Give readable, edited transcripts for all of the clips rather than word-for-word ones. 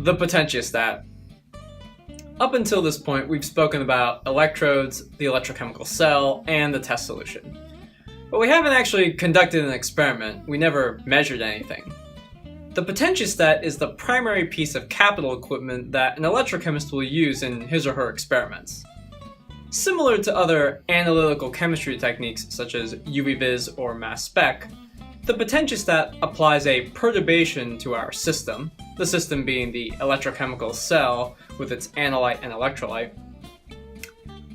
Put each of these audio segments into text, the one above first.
the potentiostat. Up until this point, we've spoken about electrodes, the electrochemical cell, and the test solution. But we haven't actually conducted an experiment. We never measured anything. The potentiostat is the primary piece of capital equipment that an electrochemist will use in his or her experiments. Similar to other analytical chemistry techniques such as UV-Vis or mass spec, the potentiostat applies a perturbation to our system, the system being the electrochemical cell with its analyte and electrolyte.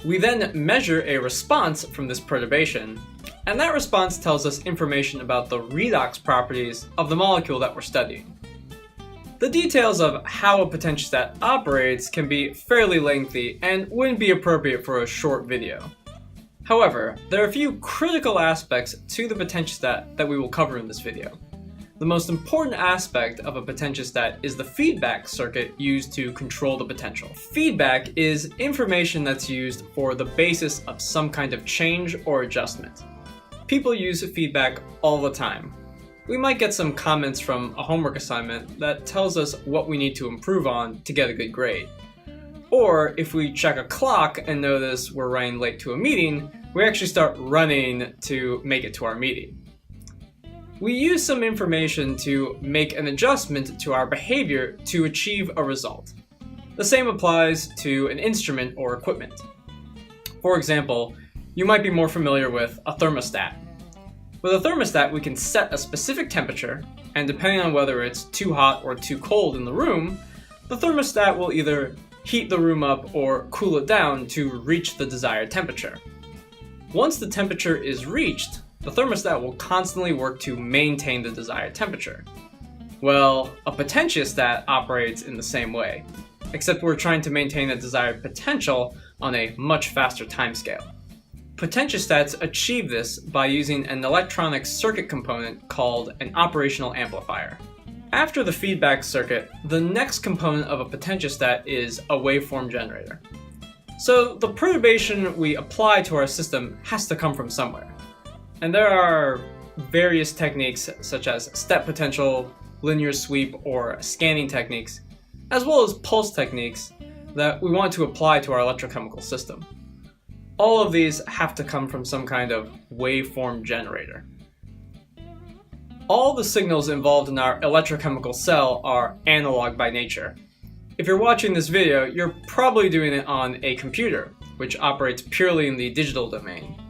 We then measure a response from this perturbation, and that response tells us information about the redox properties of the molecule that we're studying. The details of how a potentiostat operates can be fairly lengthy and wouldn't be appropriate for a short video. However, there are a few critical aspects to the potentiostat that we will cover in this video. The most important aspect of a potentiostat is the feedback circuit used to control the potential. Feedback is information that's used for the basis of some kind of change or adjustment. People use feedback all the time. We might get some comments from a homework assignment that tells us what we need to improve on to get a good grade. Or if we check a clock and notice we're running late to a meeting, we actually start running to make it to our meeting. We use some information to make an adjustment to our behavior to achieve a result. The same applies to an instrument or equipment. For example, you might be more familiar with a thermostat. With a thermostat, we can set a specific temperature, and depending on whether it's too hot or too cold in the room, the thermostat will either heat the room up or cool it down to reach the desired temperature. Once the temperature is reached, the thermostat will constantly work to maintain the desired temperature. Well, a potentiostat operates in the same way, except we're trying to maintain the desired potential on a much faster timescale. Potentiostats achieve this by using an electronic circuit component called an operational amplifier. After the feedback circuit, the next component of a potentiostat is a waveform generator. So the perturbation we apply to our system has to come from somewhere. And there are various techniques such as step potential, linear sweep, or scanning techniques, as well as pulse techniques that we want to apply to our electrochemical system. All of these have to come from some kind of waveform generator. All the signals involved in our electrochemical cell are analog by nature. If you're watching this video, you're probably doing it on a computer, which operates purely in the digital domain.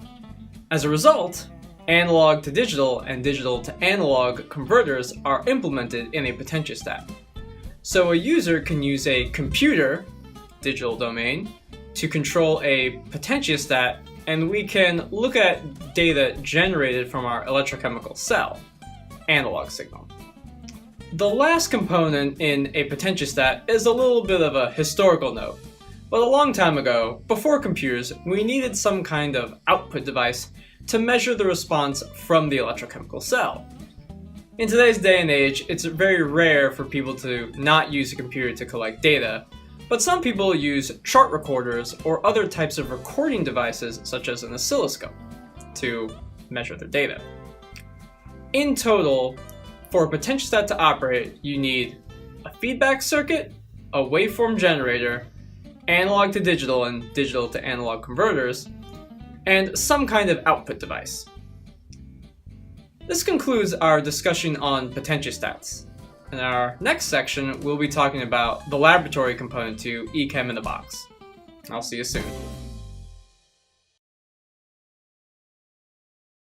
As a result, analog to digital and digital to analog converters are implemented in a potentiostat. So a user can use a computer, digital domain, to control a potentiostat, and we can look at data generated from our electrochemical cell, analog signal. The last component in a potentiostat is a little bit of a historical note. But a long time ago, before computers, we needed some kind of output device to measure the response from the electrochemical cell. In today's day and age, it's very rare for people to not use a computer to collect data, but some people use chart recorders or other types of recording devices such as an oscilloscope to measure their data. In total, for a potentiostat to operate, you need a feedback circuit, a waveform generator, analog to digital and digital to analog converters, and some kind of output device. This concludes our discussion on potentiostats. In our next section, we'll be talking about the laboratory component to EChem in the box. I'll see you soon.